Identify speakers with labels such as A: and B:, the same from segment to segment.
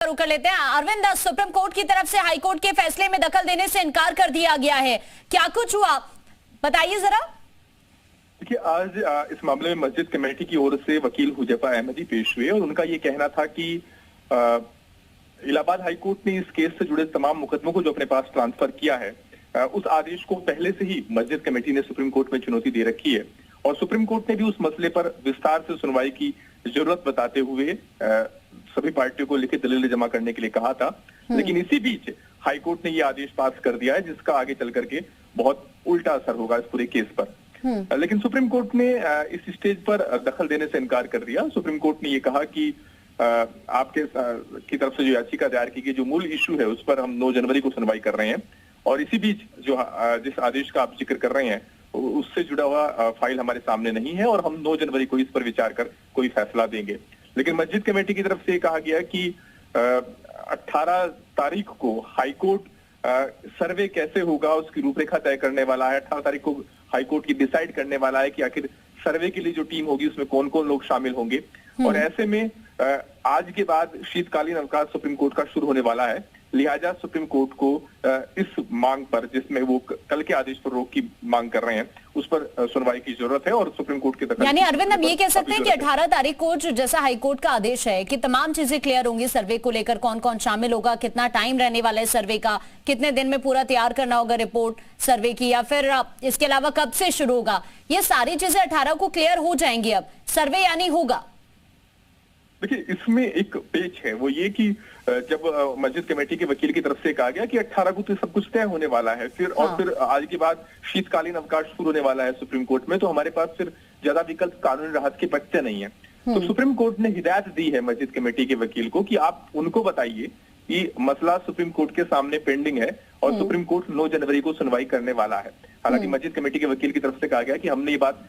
A: रुख कर लेते हैं। अरविंद, सुप्रीम कोर्ट की तरफ से हाई कोर्ट के फैसले में दखल देने से इनकार कर दिया गया है, क्या कुछ हुआ बताइए जरा।
B: देखिए, आज इस मामले में मस्जिद कमेटी की ओर से वकील हुजैफा अहमदी पेश हुए और उनका ये कहना था कि इलाहाबाद हाईकोर्ट ने इस केस से जुड़े तमाम मुकदमों को जो अपने पास ट्रांसफर किया है, उस आदेश को पहले से ही मस्जिद कमेटी ने सुप्रीम कोर्ट में चुनौती दे रखी है और सुप्रीम कोर्ट ने भी उस मसले पर विस्तार से सुनवाई की जरूरत बताते हुए सभी पार्टियों को लिखित दलील जमा करने के लिए कहा था। लेकिन इसी बीच हाईकोर्ट ने ये आदेश पास कर दिया है जिसका आगे चल करके बहुत उल्टा असर होगा इस पूरे केस पर। लेकिन सुप्रीम कोर्ट ने इस स्टेज पर दखल देने से इनकार कर दिया। सुप्रीम कोर्ट ने ये कहा कि आपके की तरफ से जो याचिका दायर की गई, जो मूल इश्यू है उस पर हम 9 जनवरी को सुनवाई कर रहे हैं और इसी बीच जो जिस आदेश का आप जिक्र कर रहे हैं उससे जुड़ा हुआ फाइल हमारे सामने नहीं है और हम 9 जनवरी को इस पर विचार कर कोई फैसला देंगे। लेकिन मस्जिद कमेटी की तरफ से कहा गया कि 18 तारीख को हाईकोर्ट सर्वे कैसे होगा उसकी रूपरेखा तय करने वाला है। 18 तारीख को हाईकोर्ट की डिसाइड करने वाला है कि आखिर सर्वे के लिए जो टीम होगी उसमें कौन कौन लोग शामिल होंगे और ऐसे में आज के बाद शीतकालीन अवकाश सुप्रीम कोर्ट का शुरू होने वाला है। लिहाजा सुप्रीम कोर्ट को इस मांग पर, जिसमें वो कल के आदेश पर रोक की मांग कर रहे हैं, उस पर सुनवाई की जरूरत है और सुप्रीम कोर्ट के दखल।
A: यानी अरविंद, हम ये कह सकते हैं कि 18 तारीख को जैसा हाईकोर्ट का आदेश है कि तमाम चीजें क्लियर होंगी सर्वे को लेकर, कौन कौन शामिल होगा, कितना टाइम रहने वाला है सर्वे का, कितने दिन में पूरा तैयार करना होगा रिपोर्ट सर्वे की, या फिर इसके अलावा कब से शुरू होगा, ये सारी चीजें 18 को क्लियर हो जाएंगी। अब सर्वे यानी होगा।
B: देखिए, इसमें एक पेच है, वो ये कि जब मस्जिद कमेटी के वकील की तरफ से कहा गया कि 18 को तो सब कुछ तय होने वाला है, फिर और फिर आज के बाद शीतकालीन अवकाश शुरू होने वाला है सुप्रीम कोर्ट में, तो हमारे पास फिर ज्यादा विकल्प कानूनी राहत के बच्चे नहीं है। तो सुप्रीम कोर्ट ने हिदायत दी है मस्जिद कमेटी के वकील को कि आप उनको बताइए कि मसला सुप्रीम कोर्ट के सामने पेंडिंग है और सुप्रीम कोर्ट 9 जनवरी को सुनवाई करने वाला है। हालांकि मस्जिद कमेटी के वकील की तरफ से कहा गया कि हमने ये बात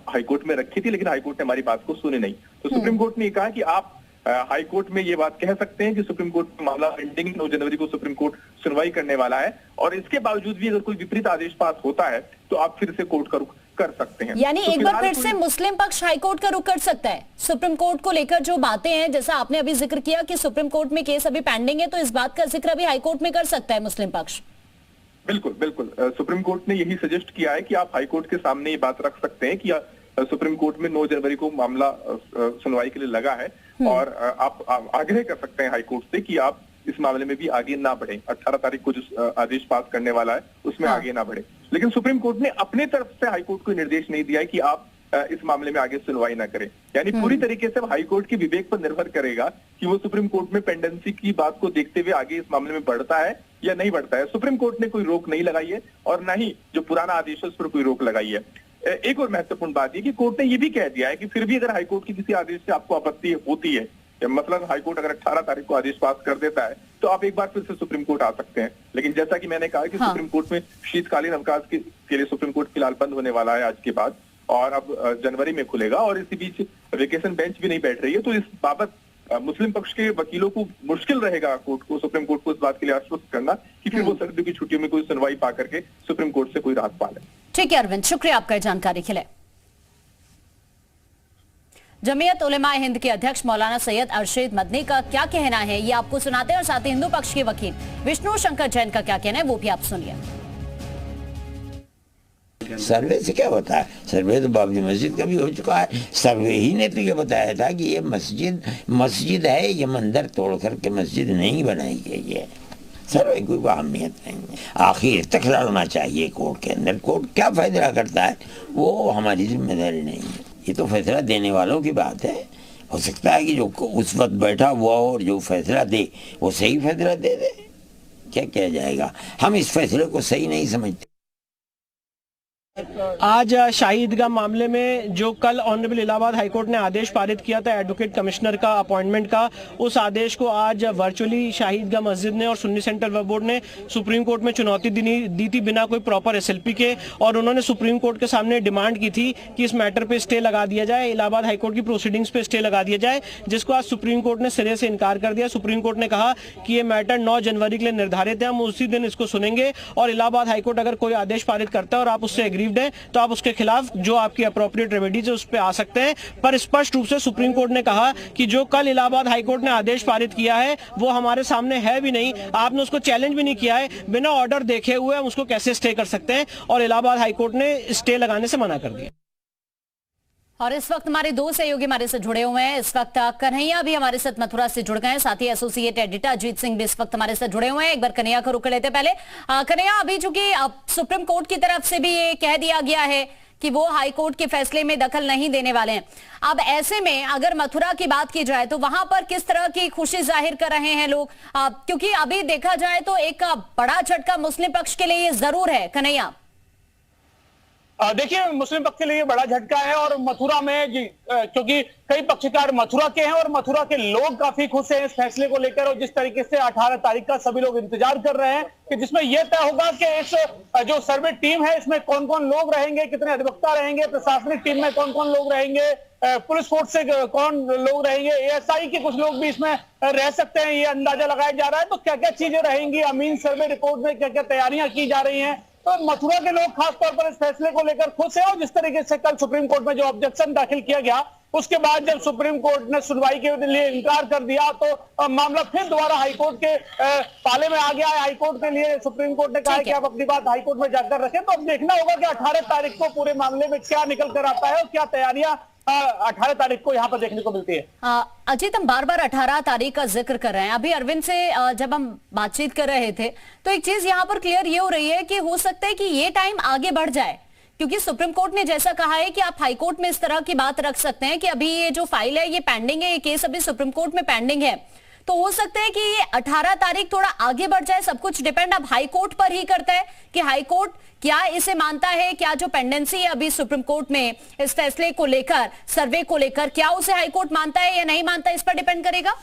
B: हाईकोर्ट में रखी थी लेकिन हाईकोर्ट ने हमारी बात को सुनी नहीं। तो सुप्रीम कोर्ट ने कहा कि आप हाईकोर्ट में ये बात कह सकते हैं कि सुप्रीम कोर्ट में मामला पेंडिंग, 9 जनवरी को सुप्रीम कोर्ट सुनवाई करने वाला है और इसके बावजूद भी अगर कोई विपरीत आदेश पास होता है तो आप फिर से कोर्ट का रुख कर सकते हैं।
A: यानी एक बार फिर से मुस्लिम पक्ष हाईकोर्ट का रुख कर सकता है सुप्रीम कोर्ट को लेकर। जो बातें हैं, जैसा आपने अभी जिक्र किया कि सुप्रीम कोर्ट में केस अभी पेंडिंग है, तो इस बात का जिक्र अभी हाईकोर्ट में कर सकता है मुस्लिम पक्ष।
B: बिल्कुल बिल्कुल, सुप्रीम कोर्ट ने यही सजेस्ट किया है कि आप हाईकोर्ट के सामने ये बात रख सकते हैं कि सुप्रीम कोर्ट में 9 जनवरी को मामला सुनवाई के लिए लगा है और आप आग्रह कर सकते हैं हाईकोर्ट से कि आप इस मामले में भी आगे ना बढ़े। 18 तारीख को जो आदेश पास करने वाला है उसमें आगे ना बढ़े। लेकिन सुप्रीम कोर्ट ने अपने तरफ से हाईकोर्ट को निर्देश नहीं दिया है कि आप इस मामले में आगे सुनवाई ना करें। यानी पूरी तरीके से हाईकोर्ट के विवेक पर निर्भर करेगा कि वो सुप्रीम कोर्ट में पेंडेंसी की बात को देखते हुए आगे इस मामले में बढ़ता है या नहीं बढ़ता है। सुप्रीम कोर्ट ने कोई रोक नहीं लगाई है और न ही जो पुराना आदेश है उस पर कोई रोक लगाई है। एक और महत्वपूर्ण बात यह कि कोर्ट ने यह भी कह दिया है कि फिर भी अगर हाईकोर्ट की किसी आदेश से आपको आपत्ति होती है, मतलब हाईकोर्ट अगर 18 तारीख को आदेश पास कर देता है तो आप एक बार फिर से सुप्रीम कोर्ट आ सकते हैं। लेकिन जैसा कि मैंने कहा कि सुप्रीम कोर्ट में शीतकालीन अवकाश के लिए सुप्रीम कोर्ट फिलहाल बंद होने वाला है आज के बाद और अब जनवरी में खुलेगा और इसी बीच वेकेशन बेंच भी नहीं बैठ रही है। तो इस बाबत मुस्लिम पक्ष के वकीलों को मुश्किल रहेगा कोर्ट को, सुप्रीम कोर्ट को इस बात के लिए आश्वस्त करना कि फिर वो सर्दियों की छुट्टियों में कोई सुनवाई पा करके सुप्रीम कोर्ट से कोई राहत पा ले। ठीक
A: है अरविंद, शुक्रिया आपका जानकारी के लिए। जमीयत उलेमा हिंद के अध्यक्ष मौलाना सैयद अरशद मदनी का क्या कहना है ये आपको सुनाते हैं और साथ ही हिंदू पक्ष के वकील विष्णु शंकर जैन का क्या कहना है वो भी आप सुनिए।
C: सर्वे से क्या होता है? सर्वे तो बाबरी मस्जिद का भी हो चुका है। सर्वे ही ने तो ये बताया था कि ये मस्जिद है, ये मंदिर तोड़ करके मस्जिद नहीं बनाई गई है। सर्वे की कोई अहमियत नहीं है। आखिर तक लड़ना चाहिए कोर्ट के अंदर। कोर्ट क्या फैसला करता है वो हमारी जिम्मेदारी नहीं है, ये तो फैसला देने वालों की बात है। हो सकता है कि जो उस वक्त बैठा हुआ और जो फैसला दे वो सही फैसला दे दे, क्या किया जाएगा। हम इस फैसले को सही नहीं समझते।
D: आज शाही ईदगाह मामले में जो कल ऑनरेबल इलाहाबाद हाईकोर्ट ने आदेश पारित किया था एडवोकेट कमिश्नर का अपॉइंटमेंट का, उस आदेश को आज वर्चुअली शाही ईदगाह मस्जिद ने और सुन्नी सेंटर वक्फ बोर्ड ने सुप्रीम कोर्ट में चुनौती दी थी बिना कोई प्रॉपर एसएलपी के। और उन्होंने सुप्रीम कोर्ट के सामने डिमांड की थी कि इस मैटर पे स्टे लगा दिया जाए, इलाहाबाद हाईकोर्ट की प्रोसीडिंग्स पे स्टे लगा दिया जाए, जिसको आज सुप्रीम कोर्ट ने सिरे से इनकार कर दिया। सुप्रीम कोर्ट ने कहा कि ये मैटर 9 जनवरी के लिए निर्धारित है, हम उसी दिन इसको सुनेंगे और इलाहाबाद हाईकोर्ट अगर कोई आदेश पारित करता है और आप उससे एग्री एग्रीव्ड है तो आप उसके खिलाफ जो आपकी अप्रोप्रिएट रेमेडीज है उस पर आ सकते हैं। पर स्पष्ट रूप से सुप्रीम कोर्ट ने कहा कि जो कल इलाहाबाद हाईकोर्ट ने आदेश पारित किया है वो हमारे सामने है भी नहीं, आपने उसको चैलेंज भी नहीं किया है, बिना ऑर्डर देखे हुए हम उसको कैसे स्टे कर सकते हैं, और इलाहाबाद हाईकोर्ट ने स्टे लगाने से मना कर दिया।
A: और इस वक्त हमारे दो सहयोगी हमारे से जुड़े हुए हैं। इस वक्त कन्हैया भी हमारे साथ मथुरा से जुड़ गए हैं, साथ ही एसोसिएट एडिटर अजीत सिंह भी इस वक्त हमारे साथ जुड़े हुए हैं। एक बार कन्हैया को रुक लेते पहले। कन्हैया, अभी चूंकि सुप्रीम कोर्ट की तरफ से भी ये कह दिया गया है कि वो हाई कोर्ट के फैसले में दखल नहीं देने वाले हैं, अब ऐसे में अगर मथुरा की बात की जाए तो वहां पर किस तरह की खुशी जाहिर कर रहे हैं लोग? क्योंकि अभी देखा जाए तो एक बड़ा झटका मुस्लिम पक्ष के लिए जरूर है। कन्हैया,
E: देखिए, मुस्लिम पक्ष के लिए बड़ा झटका है और मथुरा में जी क्योंकि कई पक्षकार मथुरा के हैं और मथुरा के लोग काफी खुश हैं इस फैसले को लेकर, और जिस तरीके से 18 तारीख का सभी लोग इंतजार कर रहे हैं कि जिसमें यह तय होगा कि इस जो सर्वे टीम है इसमें कौन कौन लोग रहेंगे, कितने अधिवक्ता रहेंगे, प्रशासनिक टीम में कौन कौन लोग रहेंगे, पुलिस फोर्स से कौन लोग रहेंगे, एएसआई के कुछ लोग भी इसमें रह सकते हैं, ये अंदाजा लगाया जा रहा है। तो क्या क्या चीजें रहेंगी, अमीन सर्वे रिपोर्ट में क्या क्या तैयारियां की जा रही हैं, तो मथुरा के लोग खासतौर पर इस फैसले को लेकर खुश हैं। और जिस तरीके से कल सुप्रीम कोर्ट में जो ऑब्जेक्शन दाखिल किया गया उसके बाद जब सुप्रीम कोर्ट ने सुनवाई के लिए इनकार कर दिया तो मामला फिर दोबारा हाईकोर्ट के पाले में आ गया है। हाईकोर्ट के लिए सुप्रीम कोर्ट ने कहा है कि आप अपनी बात हाईकोर्ट में जाकर रखें। तो अब देखना होगा कि 18 तारीख को पूरे मामले में क्या निकल कर आता है और क्या तैयारियां 18 तारीख को यहाँ पर देखने को मिलती है।
A: अजीत, हम बार बार 18 तारीख का जिक्र कर रहे हैं। अभी अरविंद से जब हम बातचीत कर रहे थे तो एक चीज यहाँ पर क्लियर ये हो रही है कि हो सकता है कि ये टाइम आगे बढ़ जाए, क्योंकि सुप्रीम कोर्ट ने जैसा कहा है कि आप हाई कोर्ट में इस तरह की बात रख सकते हैं कि अभी ये जो फाइल है ये पेंडिंग है, ये केस अभी सुप्रीम कोर्ट में पेंडिंग है, तो हो सकता है कि ये 18 तारीख थोड़ा आगे बढ़ जाए। सब कुछ डिपेंड अब हाई कोर्ट पर ही करता है कि हाई कोर्ट क्या इसे मानता है, क्या जो पेंडेंसी है अभी सुप्रीम कोर्ट में इस फैसले को लेकर, सर्वे को लेकर, क्या उसे हाई कोर्ट मानता है या नहीं मानता, इस पर डिपेंड करेगा।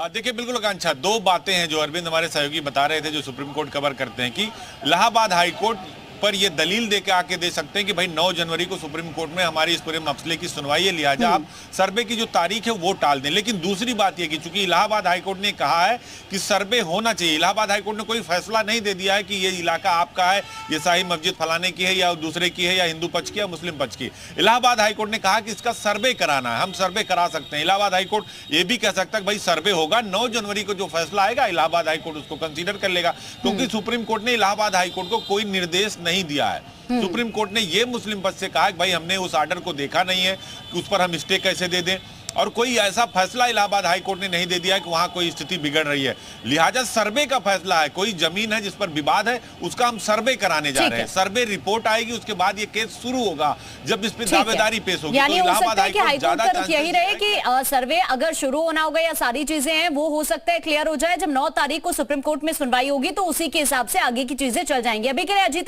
F: देखिए, बिल्कुल आकांक्षा, दो बातें हैं जो अरविंद हमारे सहयोगी बता रहे थे जो सुप्रीम कोर्ट कवर करते हैं कि इलाहाबाद हाई कोर्ट पर ये दलील दे के आके दे सकते हैं कि भाई 9 जनवरी को सुप्रीम कोर्ट में हमारी इस पूरे मसले की सुनवाई है, लिहाजा आप सर्वे की जो तारीख है वो टाल दें। लेकिन दूसरी बात ये कि चूंकि इलाहाबाद हाईकोर्ट ने कहा है कि सर्वे होना चाहिए, इलाहाबाद हाईकोर्ट ने कोई फैसला नहीं दे दिया है कि ये इलाका आपका है, ये शाही मस्जिद फलाने की है या दूसरे की है या हिंदू पक्ष की या मुस्लिम पक्ष की। इलाहाबाद हाईकोर्ट ने कहा कि इसका सर्वे कराना है, हम सर्वे करा सकते हैं। इलाहाबाद हाईकोर्ट ये भी कह सकता है कि भाई सर्वे होगा, 9 जनवरी को जो फैसला आएगा इलाहाबाद हाईकोर्ट उसको कंसीडर कर लेगा, क्योंकि सुप्रीम कोर्ट ने इलाहाबाद हाईकोर्ट को कोई निर्देश नहीं दिया है। सुप्रीम कोर्ट ने यह मुस्लिम पक्ष से कहा कि भाई हमने उस ऑर्डर को देखा नहीं है कि उस पर हम स्टे कैसे दे दें, और कोई ऐसा फैसला इलाहाबाद हाईकोर्ट ने नहीं दे दिया कि वहां कोई स्थिति बिगड़ रही है, लिहाजा सर्वे का फैसला है। कोई जमीन है जिस पर विवाद है उसका हम सर्वे कराने जा रहे हैं, सर्वे रिपोर्ट आएगी उसके बाद ये केस शुरू होगा जब इस पर दावेदारी पेश होगी।
A: यानी हो सकता है कि हाईकोर्ट का रुख यही रहे कि सर्वे अगर शुरू होना होगा या सारी चीजें हैं वो हो सकता है क्लियर हो जाए, जब 9 तारीख को सुप्रीम कोर्ट में सुनवाई होगी तो उसी के हिसाब से आगे की चीजें चल जाएंगी। अभी के लिए अजीत